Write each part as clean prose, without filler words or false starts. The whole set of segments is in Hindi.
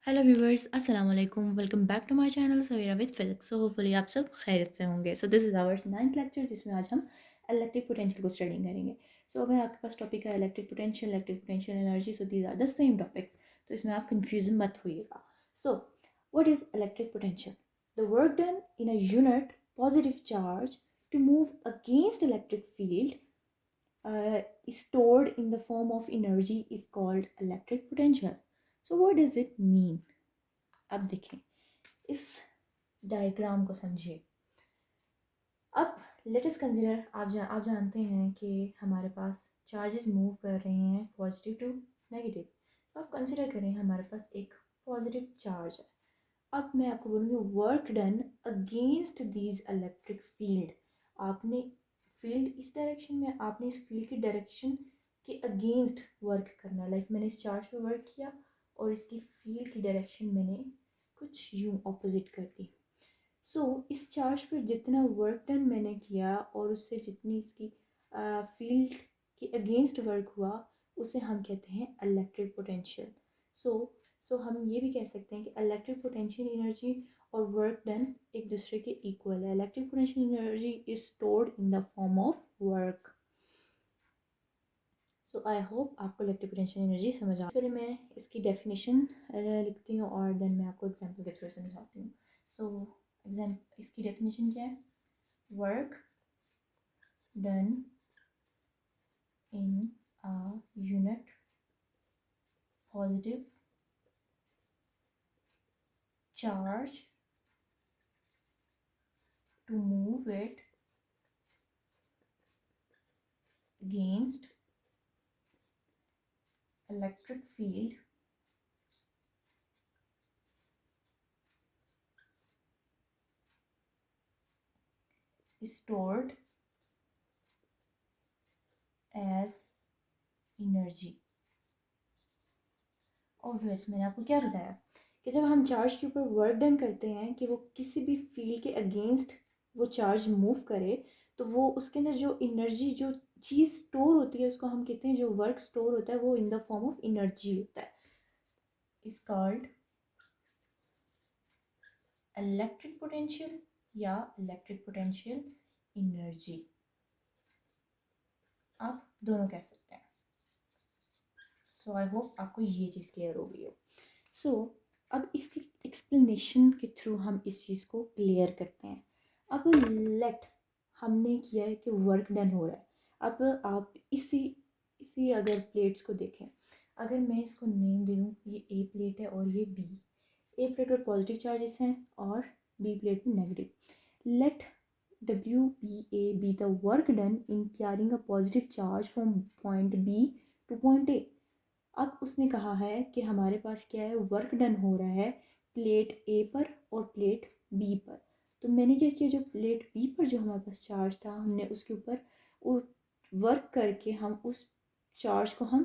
हेलो व्यूवर्स, अस्सलाम वालेकुम। Welcome back to my channel Savera with physics. So hopefully आप सब खैरियत से होंगे। So this is our 9th lecture, जिसमें आज हम इलेक्ट्रिक पोटेंशियल को स्टडी करेंगे। सो अगर आपके पास टॉपिक है electric potential energy, so these are the same topics, तो इसमें आप कंफ्यूजन मत होइएगा। So what is electric potential? The work done in a unit positive charge to move against electric field is stored in the form of energy is called electric potential. So what does it mean? अब देखें, इस डायग्राम को समझिए। अब लेट अस कंसिडर, आप जानते हैं कि हमारे पास चार्जेस मूव कर रहे हैं पॉजिटिव टू नेगेटिव। तो आप कंसिडर करें हमारे पास एक पॉजिटिव चार्ज है। अब मैं आपको बोलूँगी work done against these electric field. आपने फील्ड इस डायरेक्शन में, आपने इस फील्ड की डायरेक्शन के अगेंस्ट वर्क करना है। लाइक मैंने इस चार्ज पे वर्क किया और इसकी फील्ड की डायरेक्शन मैंने कुछ यूँ ऑपोजिट कर दी। सो इस चार्ज पर जितना वर्क डन मैंने किया और उससे जितनी इसकी फील्ड के अगेंस्ट वर्क हुआ, उसे हम कहते हैं इलेक्ट्रिक पोटेंशियल। सो सो हम ये भी कह सकते हैं कि इलेक्ट्रिक पोटेंशियल एनर्जी और वर्क डन एक दूसरे के इक्वल है। Electric potential energy is stored in the form of work. So I hope आपको इलेक्ट्रिक पोटेंशियल एनर्जी समझ आ। पहले मैं इसकी डेफिनेशन लिखती हूँ और देन मैं आपको एग्जाम्पल के थ्रू समझाती हूँ। सो इसकी डेफिनेशन क्या है? Work done in a unit positive charge to move it against electric field is stored as energy। Obvious, मैंने आपको क्या बताया कि जब हम चार्ज के ऊपर वर्क डन करते हैं कि वो किसी भी फील्ड के अगेंस्ट वो चार्ज मूव करे, तो वो उसके अंदर जो एनर्जी, जो चीज़ स्टोर होती है, उसको हम कहते हैं, जो वर्क स्टोर होता है वो in the form of energy होता है। इज कॉल्ड इलेक्ट्रिक पोटेंशियल या इलेक्ट्रिक पोटेंशियल एनर्जी, आप दोनों कह सकते हैं। सो आई होप आपको ये चीज़ क्लियर हो गई हो। सो अब इसकी एक्सप्लेनेशन के थ्रू हम इस चीज़ को क्लियर करते हैं। अब लेट हमने किया है कि वर्क डन हो रहा है। अब आप इसी इसी अगर प्लेट्स को देखें, अगर मैं इसको नेम दे दूँ, ये ए प्लेट है और ये बी। ए प्लेट पर पॉजिटिव चार्जेस हैं और बी प्लेट में negative. Let WPA be the work done in carrying a positive charge from point B to point A। अब उसने कहा है कि हमारे पास क्या है, वर्क डन हो रहा है प्लेट ए पर और प्लेट बी पर। तो मैंने क्या किया, जो प्लेट बी पर जो हमारे पास चार्ज था, हमने उसके ऊपर वो वर्क करके हम उस चार्ज को हम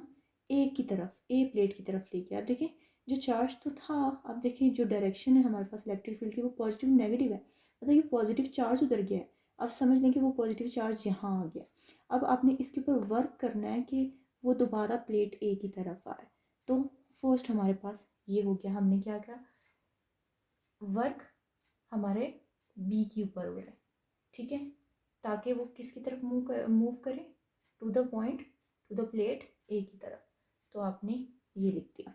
ए की तरफ, ए प्लेट की तरफ ले गया। अब देखें, जो चार्ज तो था, अब देखें जो डायरेक्शन है हमारे पास इलेक्ट्रिक फील्ड की, वो पॉजिटिव नेगेटिव है। मतलब ये पॉजिटिव चार्ज उधर गया है। अब समझ लें कि वो पॉजिटिव चार्ज यहाँ आ गया। अब आपने इसके ऊपर वर्क करना है कि वो दोबारा प्लेट ए की तरफ आए। तो फर्स्ट हमारे पास ये हो गया, हमने क्या किया, वर्क हमारे बी के ऊपर हो रहा है, ठीक है, ताकि वो किसकी तरफ मूव करे, to the point, to the plate A की तरफ। तो आपने ये लिख दिया।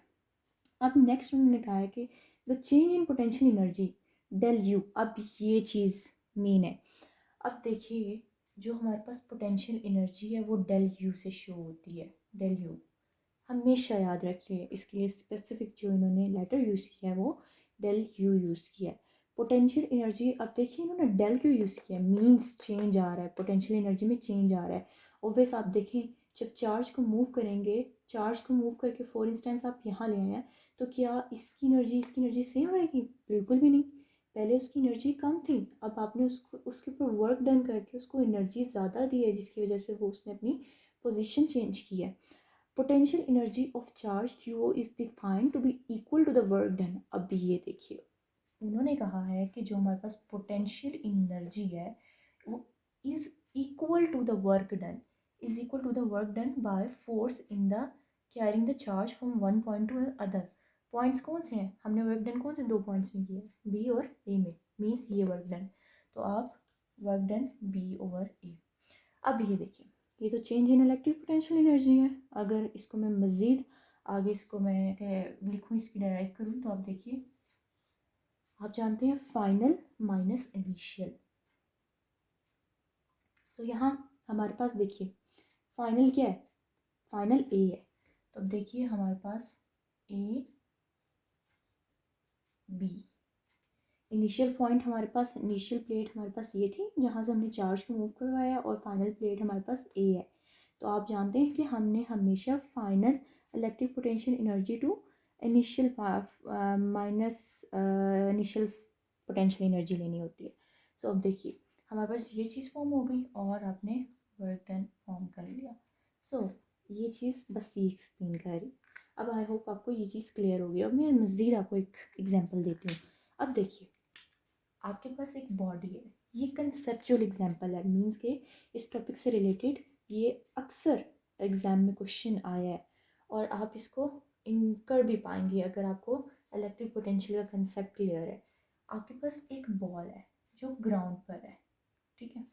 अब नेक्स्ट उन्होंने कहा है कि the change in potential energy del U. अब ये चीज़ मेन है। अब देखिए, जो हमारे पास पोटेंशियल एनर्जी है वो डेल यू से शो होती है। डेल यू हमेशा याद रखिए, इसके लिए स्पेसिफिक जो इन्होंने लेटर यूज़ किया है वो डेल यू यूज़ किया है। पोटेंशियल एनर्जी, अब देखिए इन्होंने डेल क्यों यूज़ किया है, मीन्स चेंज आ रहा है, पोटेंशियल एनर्जी में चेंज आ रहा है। ऑब्वियस, आप देखें जब चार्ज को मूव करेंगे, चार्ज को मूव करके फॉर इंस्टेंस आप यहाँ ले आए हैं, तो क्या इसकी एनर्जी सेम रहेगी? बिल्कुल भी नहीं। पहले उसकी एनर्जी कम थी, अब आपने उसको उसके ऊपर वर्क डन करके उसको एनर्जी ज़्यादा दी है, जिसकी वजह से वो उसने अपनी पोजीशन चेंज की है। Potential energy of charge q is defined to be equal to the work done. अब ये देखिए, उन्होंने कहा है कि जो हमारे पास पोटेंशियल एनर्जी है वो is equal to the work done, is equal to the work done by force in the carrying the charge from one point to other. Points कौन से हैं, हमने वर्क डन कौन से 2 पॉइंट्स में किया है, बी और ए में, मीन्स ये वर्क डन। तो आप वर्क डन बी ओवर ए। अब ये देखिए, ये तो change in electric potential energy है। अगर इसको मैं मज़ीद आगे इसको मैं लिखूँ, इसकी डायराइव करूँ, तो आप देखिए, आप जानते हैं फाइनल माइनस इनिशियल। सो यहाँ हमारे पास देखिए फाइनल क्या है, फाइनल ए है। तो अब देखिए हमारे पास ए बी, इनिशियल पॉइंट हमारे पास, इनिशियल प्लेट हमारे पास ये थी जहाँ से हमने चार्ज को मूव करवाया, और फाइनल प्लेट हमारे पास ए है। तो आप जानते हैं कि हमने हमेशा final electric potential energy to initial minus initial potential energy लेनी होती है। सो अब देखिए हमारे पास ये चीज़ फॉर्म हो गई और आपने वर्क डन फॉर्म कर लिया। सो ये चीज़ बस ये एक्सप्लेन कर रही। अब आई होप आपको ये चीज़ क्लियर होगी। अब मैं मज़ीद आपको एक एग्जांपल देती हूँ। अब देखिए आपके पास एक बॉडी है, ये कंसेप्चुअल एग्जांपल है, मींस के इस टॉपिक से रिलेटेड ये अक्सर एग्ज़ाम में क्वेश्चन आया है और आप इसको इन कर भी पाएंगे अगर आपको इलेक्ट्रिक पोटेंशियल का कंसेप्ट क्लियर है। आपके पास एक बॉल है जो ग्राउंड पर है, ठीक है।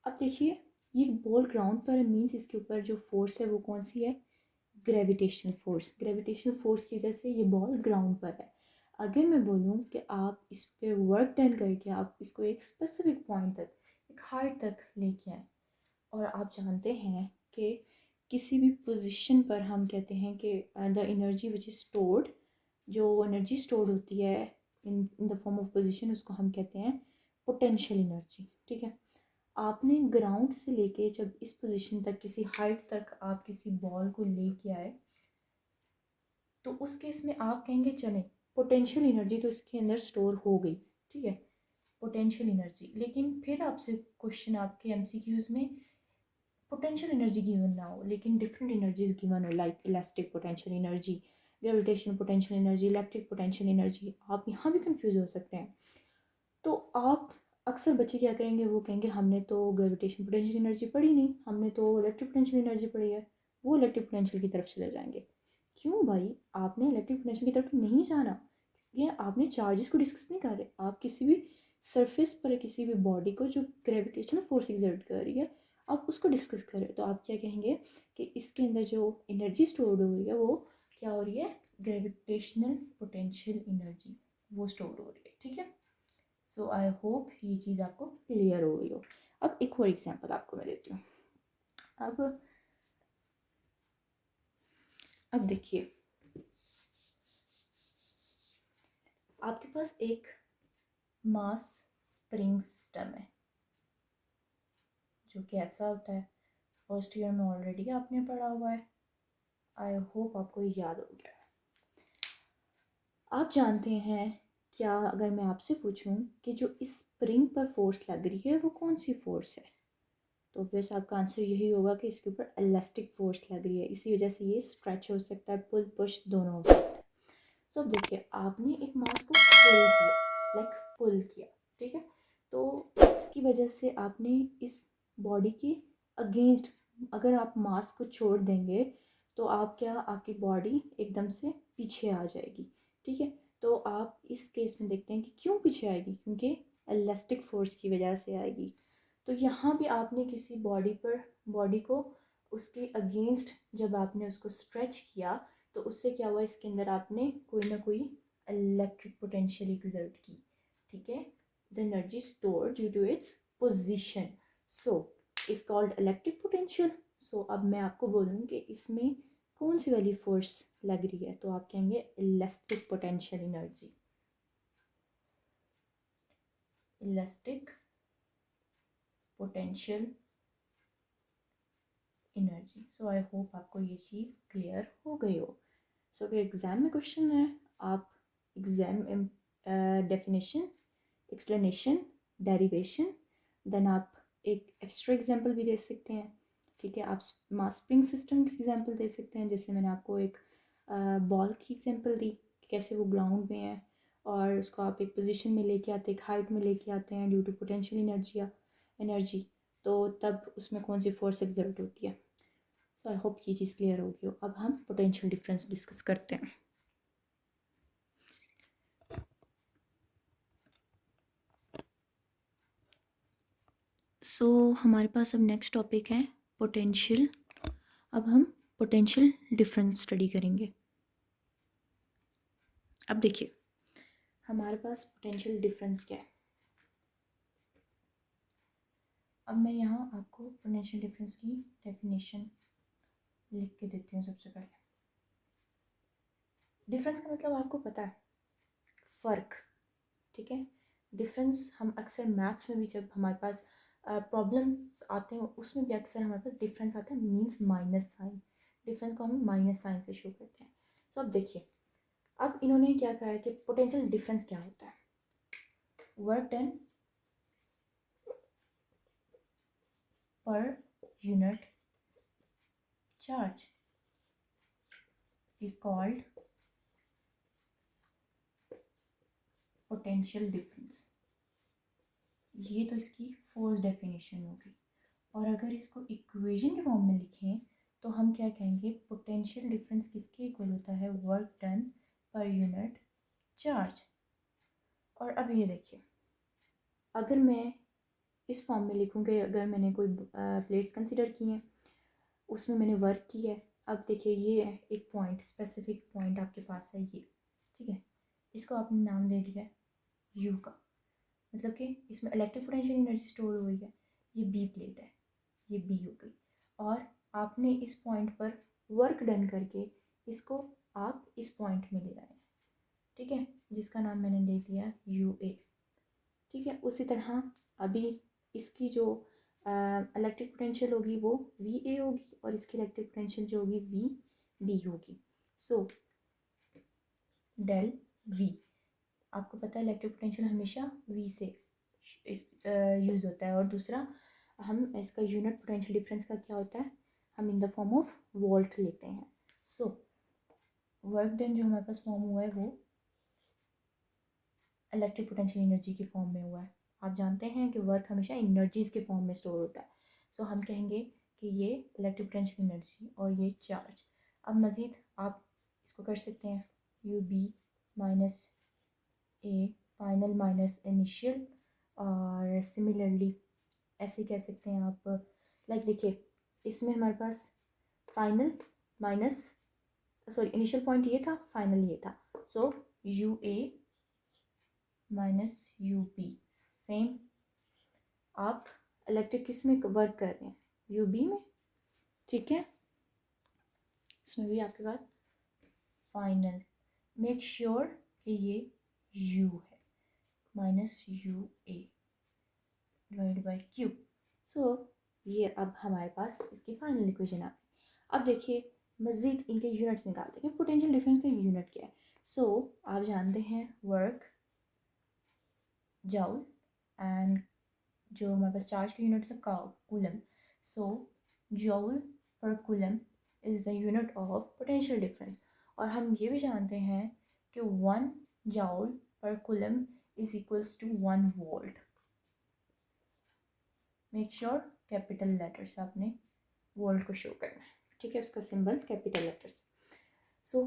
अब देखिए ये बॉल ग्राउंड पर है, मीन्स इसके ऊपर जो फोर्स है वो कौन सी है, ग्रेविटेशनल फोर्स। ग्रेविटेशनल फोर्स की वजह से ये बॉल ग्राउंड पर है। अगर मैं बोलूँ कि आप इस पे वर्क डन करके आप इसको एक स्पेसिफिक पॉइंट तक, एक हाइट तक लेके आए, और आप जानते हैं कि किसी भी पोजीशन पर हम कहते हैं कि the energy which is stored, जो एनर्जी स्टोर्ड होती है in the form of position, उसको हम कहते हैं पोटेंशियल एनर्जी, ठीक है। आपने ग्राउंड से लेके जब इस पोजीशन तक, किसी हाइट तक आप किसी बॉल को लेके आए, तो उस केस में आप कहेंगे चलें पोटेंशियल एनर्जी तो इसके अंदर स्टोर हो गई, ठीक है, पोटेंशियल एनर्जी। लेकिन फिर आपसे क्वेश्चन आपके एमसीक्यूज में पोटेंशियल एनर्जी गिवन ना हो, लेकिन डिफरेंट एनर्जीज गिवन हो, like elastic potential energy, gravitational potential energy, electric potential energy, आप यहाँ भी कंफ्यूज हो सकते हैं। तो आप अक्सर बच्चे क्या करेंगे, वो कहेंगे हमने तो ग्रेविटेशन पोटेंशियल एनर्जी पढ़ी नहीं, हमने तो इलेक्ट्रिक पोटेंशियल एनर्जी पढ़ी है, वो इलेक्ट्रिक पोटेंशियल की तरफ चले जाएंगे। क्यों भाई, आपने इलेक्ट्रिक पोटेंशियल की तरफ नहीं जाना, ये आपने चार्जेस को डिस्कस नहीं कर रहे, आप किसी भी सरफेस पर किसी भी बॉडी को जो ग्रेविटेशनल फोर्स एग्जर्ट कर रही है आप उसको डिस्कस कर रहे हो। तो आप क्या कहेंगे कि इसके अंदर जो एनर्जी स्टोर हो रही है वो क्या हो रही है, ग्रेविटेशनल पोटेंशियल एनर्जी वो स्टोर हो रही है, ठीक है। सो आई होप ये चीज़ आपको क्लियर हो गई हो। अब एक और एग्जांपल आपको मैं देती हूँ। अब देखिए आपके पास एक मास स्प्रिंग सिस्टम है, जो कि ऐसा होता है, फर्स्ट ईयर में ऑलरेडी आपने पढ़ा हुआ है, आई होप आपको ये याद हो गया। आप जानते हैं क्या, अगर मैं आपसे पूछूं कि जो इस स्प्रिंग पर फोर्स लग रही है वो कौन सी फोर्स है, तो फिर आपका आंसर यही होगा कि इसके ऊपर इलास्टिक फोर्स लग रही है, इसी वजह से ये स्ट्रेच हो सकता है, पुल पुश दोनों हो सकता है। सो अब देखिए आपने एक मास को पुल किया, लाइक पुल किया, ठीक है। तो इसकी वजह से आपने इस बॉडी के अगेंस्ट, अगर आप मास को छोड़ देंगे तो आप क्या, आपकी बॉडी एकदम से पीछे आ जाएगी, ठीक है। तो आप इस केस में देखते हैं कि क्यों पीछे आएगी, क्योंकि इलास्टिक फोर्स की वजह से आएगी। तो यहाँ भी आपने किसी बॉडी को उसके अगेंस्ट जब आपने उसको स्ट्रेच किया तो उससे क्या हुआ, इसके अंदर आपने कोई ना कोई इलेक्ट्रिक पोटेंशियल एक्सर्ट की, ठीक है। The energy store due to its position, so is called electric potential. So अब मैं आपको बोलूँ कि इसमें कौन सी वाली फोर्स लग रही है, तो आप कहेंगे elastic potential energy, elastic potential energy. So I hope आपको ये चीज़ क्लियर हो गई हो। सो अगर एग्ज़ाम में क्वेश्चन है, आप exam definition, explanation, derivation, then आप एक एक्स्ट्रा एग्जांपल भी दे सकते हैं, ठीक है। आप मास स्प्रिंग सिस्टम की एग्जांपल दे सकते हैं, जैसे मैंने आपको एक बॉल की एग्जांपल दी कि कैसे वो ग्राउंड में है और उसको आप एक पोजीशन में लेके आते हैं, एक हाइट में लेके आते हैं ड्यू टू पोटेंशियल एनर्जी, तो तब उसमें कौन सी फोर्स एक्सर्ट होती है। सो आई होप ये चीज़ क्लियर होगी हो। अब हम पोटेंशियल डिफरेंस डिस्कस करते हैं। सो हमारे पास अब नेक्स्ट टॉपिक है पोटेंशियल। अब हम पोटेंशियल डिफरेंस स्टडी करेंगे। अब देखिए हमारे पास पोटेंशियल डिफरेंस क्या है। अब मैं यहाँ आपको पोटेंशियल डिफरेंस की डेफिनेशन लिख के देती हूँ। सबसे पहले डिफरेंस का मतलब आपको पता है, फ़र्क, ठीक है। डिफरेंस हम अक्सर मैथ्स में भी जब हमारे पास प्रॉब्लम्स आते हैं उसमें भी अक्सर हमारे पास डिफरेंस आता है, मींस माइनस साइन। डिफरेंस को हम माइनस साइन से शो करते हैं। सो अब देखिए, अब इन्होंने क्या कहा है कि पोटेंशियल डिफरेंस क्या होता है। Work done per unit charge is called potential difference. ये तो इसकी फोर्स डेफिनेशन होगी। और अगर इसको इक्वेशन के फॉर्म में लिखें तो हम क्या कहेंगे, पोटेंशियल डिफरेंस किसके इक्वल होता है, work done per unit charge. और अब ये देखिए, अगर मैं इस फॉर्म में लिखूँ कि अगर मैंने कोई प्लेट्स कंसिडर की हैं, उसमें मैंने वर्क किया है। अब देखिए ये है एक पॉइंट, स्पेसिफिक पॉइंट आपके पास है ये, ठीक है। इसको आपने नाम दे दिया है यू का, मतलब कि इसमें इलेक्ट्रिक पोटेंशियल एनर्जी स्टोर हुई है। ये बी प्लेट है, ये बी हो गई। और आपने इस पॉइंट पर वर्क डन करके इसको आप इस पॉइंट में ले आए हैं, ठीक है, जिसका नाम मैंने ले लिया यू ए, ठीक है। उसी तरह अभी इसकी जो इलेक्ट्रिक पोटेंशियल होगी वो वी ए होगी और इसकी इलेक्ट्रिक पोटेंशियल जो होगी वी बी होगी। सो डेल वी, आपको पता है इलेक्ट्रिक पोटेंशियल हमेशा वी से इस यूज़ होता है। और दूसरा, हम इसका यूनिट पोटेंशियल डिफरेंस का क्या होता है, हम in the form of volt लेते हैं। सो वर्क डन जो हमारे पास फॉर्म हुआ है वो इलेक्ट्रिक पोटेंशियल एनर्जी के फॉर्म में हुआ है। आप जानते हैं कि वर्क हमेशा एनर्जीज के फॉर्म में स्टोर होता है। सो हम कहेंगे कि ये इलेक्ट्रिक पोटेंशियल एनर्जी और ये चार्ज। अब मज़ीद आप इसको कर सकते हैं U B minus A final minus initial, और सिमिलरली ऐसे कह सकते हैं आप, लाइक देखिए इसमें हमारे पास final minus, sorry initial point ये था, फाइनल ये था। So U A minus U B, same. आप इलेक्ट्रिक किस में वर्क कर रहे हैं, यू बी में, ठीक है। इसमें भी आपके पास फाइनल, मेक श्योर कि ये यू है, minus U A divide by Q. So ये अब हमारे पास इसकी फाइनल इक्वेशन आ गई। अब देखिए मज़ीद इनके यूनिट्स निकालते हैं कि पोटेंशियल डिफरेंस का यूनिट क्या है। सो आप जानते हैं वर्क जाउल, एंड जो हमारे पास चार्ज का यूनिट है कूलम। सो जूल पर coulomb is the unit of potential difference. और हम ये भी जानते हैं कि 1 जूल पर coulomb is equals to 1 volt. Make sure capital letter से आपने वोल्ट को शो करना है, ठीक है, उसका सिंबल कैपिटल लेटर से। सो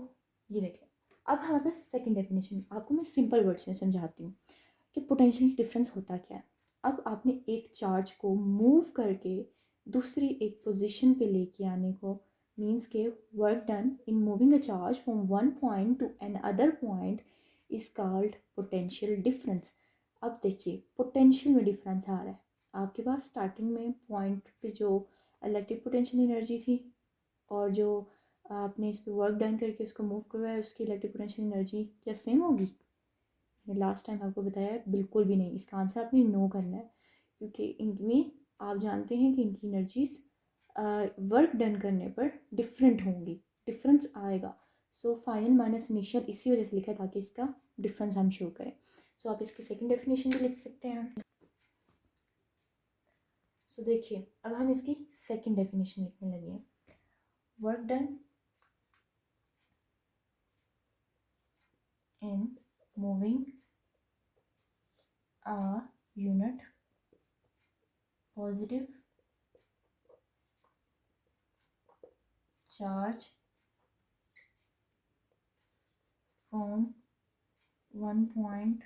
ये देखिए, अब हमारे पास सेकेंड डेफिनेशन, आपको मैं सिंपल वर्ड्स में समझाती हूँ कि पोटेंशियल डिफरेंस होता क्या है। अब आपने एक चार्ज को मूव करके दूसरी एक पोजीशन पे लेके आने को मीन्स के work done in moving a charge from one point to an other point is called potential difference. अब देखिए पोटेंशियल में डिफरेंस आ रहा है। आपके पास स्टार्टिंग में पॉइंट पे जो इलेक्ट्रिक पोटेंशियल एनर्जी थी और जो आपने इस पर वर्क डन करके उसको मूव करवाया, उसकी इलेक्ट्रिक पोटेंशियल एनर्जी क्या सेम होगी। लास्ट टाइम आपको बताया है बिल्कुल भी नहीं, इसका आंसर आपने नो करना है, क्योंकि इनमें आप जानते हैं कि इनकी एनर्जीज वर्क डन करने पर डिफरेंट होंगी, डिफरेंस आएगा। सो फाइनल माइनस इनिशियल इसी वजह से लिखा है ताकि इसका डिफरेंस हम शो करें। सो आप इसकी सेकंड डेफिनेशन भी लिख सकते हैं। सो देखिए अब हम इसकी सेकंड डेफिनेशन लिखने लगे हैं। Work done in moving a unit positive charge from one point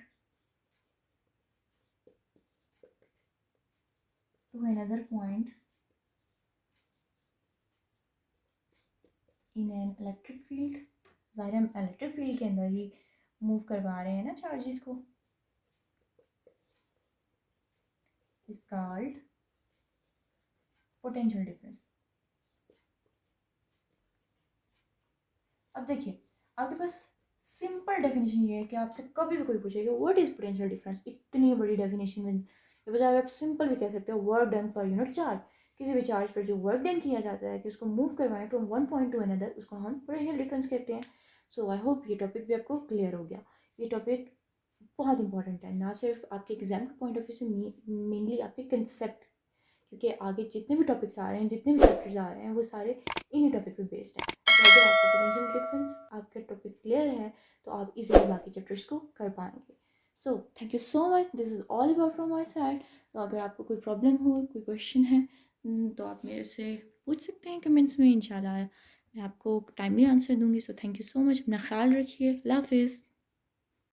to another point in an electric field, ज़ाहिर हम इलेक्ट्रिक फील्ड के अंदर ही मूव करवा रहे हैं ना चार्जेस को, इज कॉल्ड पोटेंशियल डिफरेंस। अब देखिए आपके पास सिंपल डेफिनेशन ये है कि आपसे कभी भी कोई पूछेगा व्हाट इज पोटेंशियल डिफरेंस, इतनी बड़ी डेफिनेशन में ये बजाय आप सिंपल भी कह सकते हो work done per unit charge. किसी भी चार्ज पर जो वर्क डन किया जाता है कि उसको मूव करवाएं from one point to another, उसको हम पोटेंशियल डिफरेंस कहते हैं। सो आई होप ये टॉपिक भी आपको क्लियर हो गया। ये टॉपिक बहुत इंपॉर्टेंट है, ना सिर्फ आपके एग्जाम के पॉइंट ऑफ व्यू से, मेनली आपके कंसेप्ट, क्योंकि आगे जितने भी टॉपिक्स आ रहे हैं, जितने भी चैप्टर्स आ रहे हैं, वो सारे इन्हीं टॉपिक पे बेस्ड हैं। तो अगर आपको पोटेंशियल डिफरेंस आपके टॉपिक क्लियर है तो आप इजीली बाकी चैप्टर्स को कर पाएंगे। So thank you so much, this is all about from my side. तो अगर आपको कोई प्रॉब्लम हो, कोई क्वेश्चन है, तो आप मेरे से पूछ सकते हैं कमेंट्स में। इंशाल्लाह मैं आपको टाइमली आंसर दूंगी। So thank you so much, अपना ख्याल रखिए। अल्लाह हाफिज़।